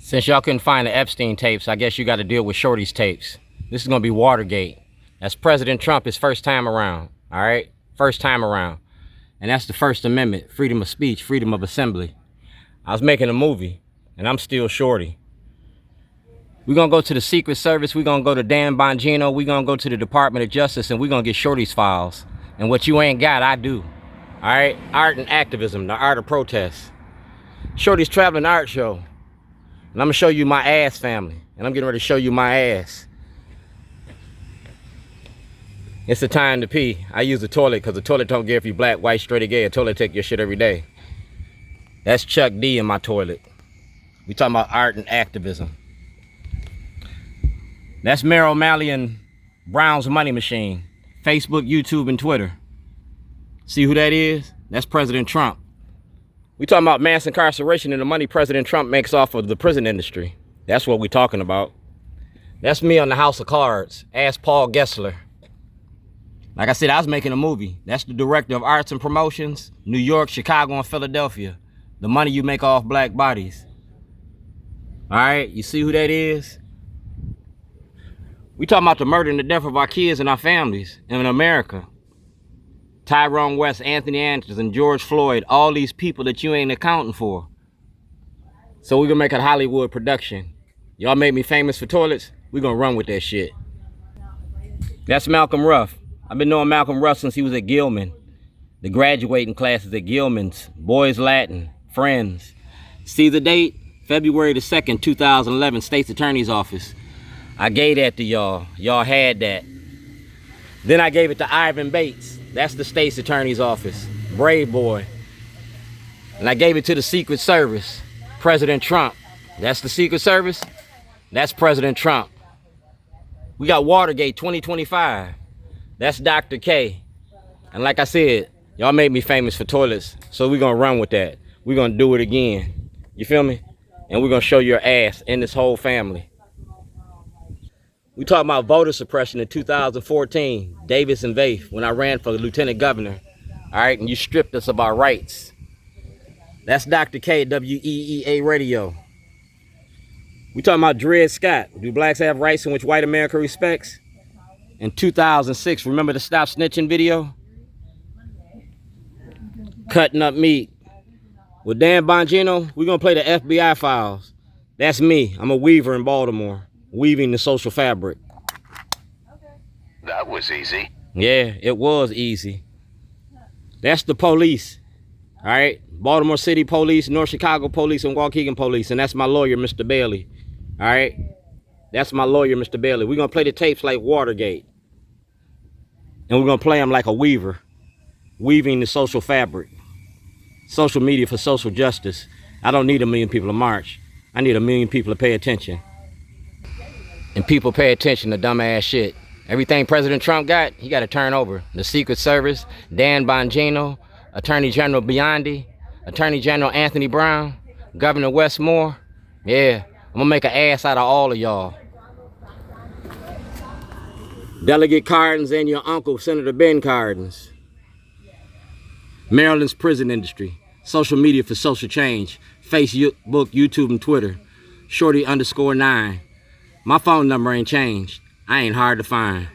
Since y'all couldn't find the Epstien tapes, I guess you got to deal with Shorty's tapes. This is going to be Watergate. That's President Trump his first time around, all right? First time around. And that's the First Amendment, freedom of speech, freedom of assembly. I was making a movie, and I'm still Shorty. We're going to go to the Secret Service. We're going to go to Dan Bongino. We're going to go to the Department of Justice, and we're going to get Shorty's files. And what you ain't got, I do. All right? Art and activism, the art of protest. Shorty's traveling art show. And I'm going to show you my ass family. And I'm getting ready to show you my ass. It's the time to pee. I use the toilet because the toilet don't care if you black, white, straight, or gay. A toilet take your shit every day. That's Chuck D in my toilet. We talking about art and activism. That's Mayor O'Malley and Brown's Money Machine. Facebook, YouTube, and Twitter. See who that is? That's President Trump. We talking about mass incarceration and the money President Trump makes off of the prison industry. That's what we talking about. That's me on the House of Cards. Ask Paul Gessler. Like I said, I was making a movie. That's the director of arts and promotions, New York, Chicago, and Philadelphia. The money you make off black bodies. All right, you see who that is? We talking about the murder and the death of our kids and our families in America. Tyrone West, Anthony Anderson, George Floyd, all these people that you ain't accounting for. So we're gonna make a Hollywood production. Y'all made me famous for toilets, we're gonna run with that shit. That's Malcolm Ruff. I've been knowing Malcolm Ruff since he was at Gilman. The graduating classes at Gilman's, Boys Latin, Friends. See the date? February the 2nd, 2011, States Attorney's Office. I gave that to y'all. Y'all had that. Then I gave it to Ivan Bates. That's the State's Attorney's Office. Brave boy. And I gave it to the Secret Service. President Trump. That's the Secret Service. That's President Trump. We got Watergate 2025. That's Dr. K. And like I said, y'all made me famous for toilets. So we're going to run with that. We're going to do it again. You feel me? And we're going to show your ass and this whole family. We talking about voter suppression in 2014, Davis and Vaith, when I ran for the lieutenant governor. All right, and you stripped us of our rights. That's Dr. K, WEEA Radio. We talking about Dred Scott. Do blacks have rights in which white America respects? In 2006, remember the Stop Snitching video? Cutting up meat. With Dan Bongino, we're going to play the FBI files. That's me. I'm a weaver in Baltimore. Weaving the social fabric. That was easy. Yeah, it was easy. That's the police. All right? Baltimore City Police, North Chicago Police, and Waukegan Police. And that's my lawyer, Mr. Bailey. All right? That's my lawyer, Mr. Bailey. We're going to play the tapes like Watergate. And we're going to play them like a weaver. Weaving the social fabric. Social media for social justice. I don't need 1 million people to march. I need 1 million people to pay attention. And people pay attention to dumbass shit. Everything President Trump got, he got to turn over. The Secret Service, Dan Bongino, Attorney General Biondi, Attorney General Anthony Brown, Governor Westmore. Yeah, I'm going to make an ass out of all of y'all. Delegate Cardins and your uncle, Senator Ben Cardins. Maryland's prison industry. Social media for social change. Facebook, YouTube, and Twitter. Shorty _9. My phone number ain't changed. I ain't hard to find.